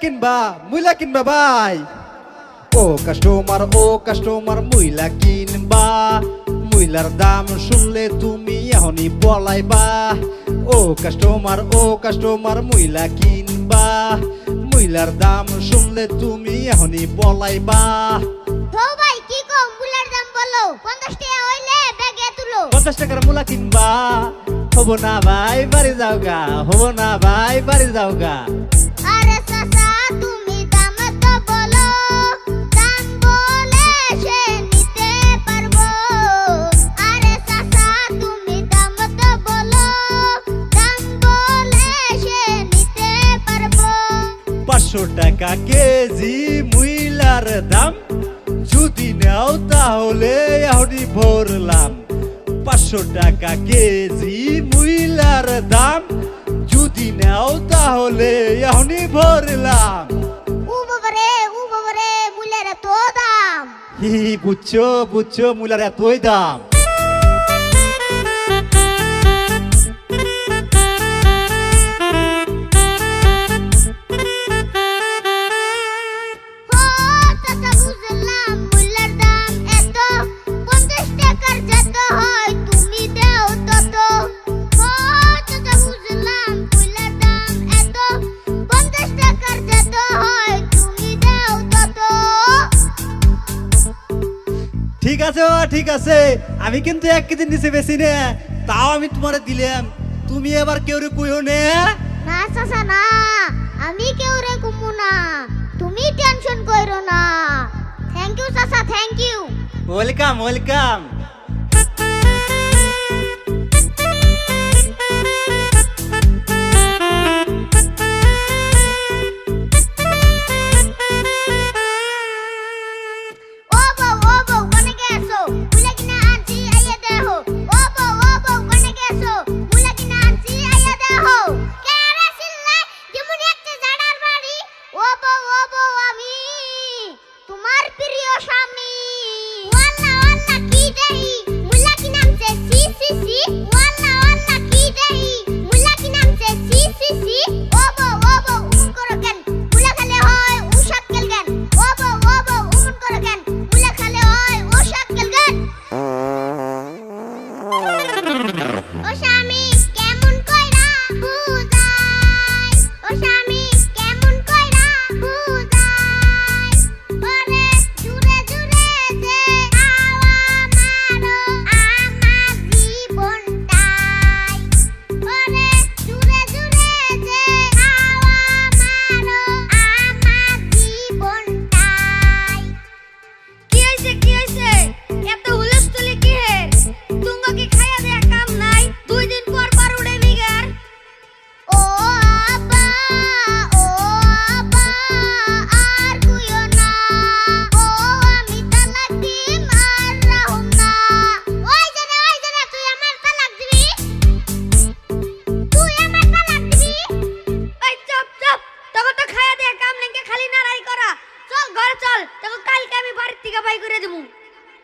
কিনবা ভাই। ও কাস্টমার মুইলা কিনবা, মুইলার দাম শুনলে তুমি এখনই পলাইবা। ও কাস্টমার মুইলা কিনবা, মুইলার দাম শুনলে তুমি এখনই পলাইবা। তো ভাই কি কম মুলার দাম বলো, 50 টাকা হইলে ব্যাগে তুলো। 50 টাকার মুলা কিনবা, হব না ভাই বাড়ি যাওগা, হব না ভাই বাড়ি যাওগা। আরে চাচা তুমি দাম তো বলো, দাম বলে সে নিতে পারবো। আরে চাচা তুমি দাম তো বলো, দাম বলে সে নিতে পারবো। 500 টাকা কেজি মুইলার দাম, যদি নাও তাহলে এখনই ভরলাম। 500 টাকা কেজি মুইলার দাম, যদি নাও তাহলে এখনই ভরলাম। ও বাবারে মুলার এত দাম। বুঝছো মুলার এতই দাম। ও চাচা বুঝলাম মুলার দাম এত, 50 টাকার যত হয় তুমি দেও তত। ও চাচা বুঝলাম মুলার দাম এত, 50 টাকার যত হয় তুমি দেও তত। ঠিক আছে, আমি কিন্তু 1 কেজি নিচে বেশি নে, তাও আমি তোমারে দিলাম। তুমি এবার কেউ কইও নে। না চাচা না, আমি কেউ রে কুমু না, তুমি টেনশন কইরো না। থ্যাংক ইউ চাচা, থ্যাংক ইউ। ওয়েলকাম। ও বউ কোনে গেছো, মুলা কিনা আনছি আইয়া দেহো। ও বউ কোনে গেছো, মুলা কিনা আনছি আইয়া দেহো। কেরে চিল্লাই যেমন একটা জাড়ার বাড়ি। ও বউ আমি তোমার প্রিয় স্বামী। ওয়াল্লা কি দেই, মুলা কিনা আনছে সি। ওয়াল্লা কি দেই,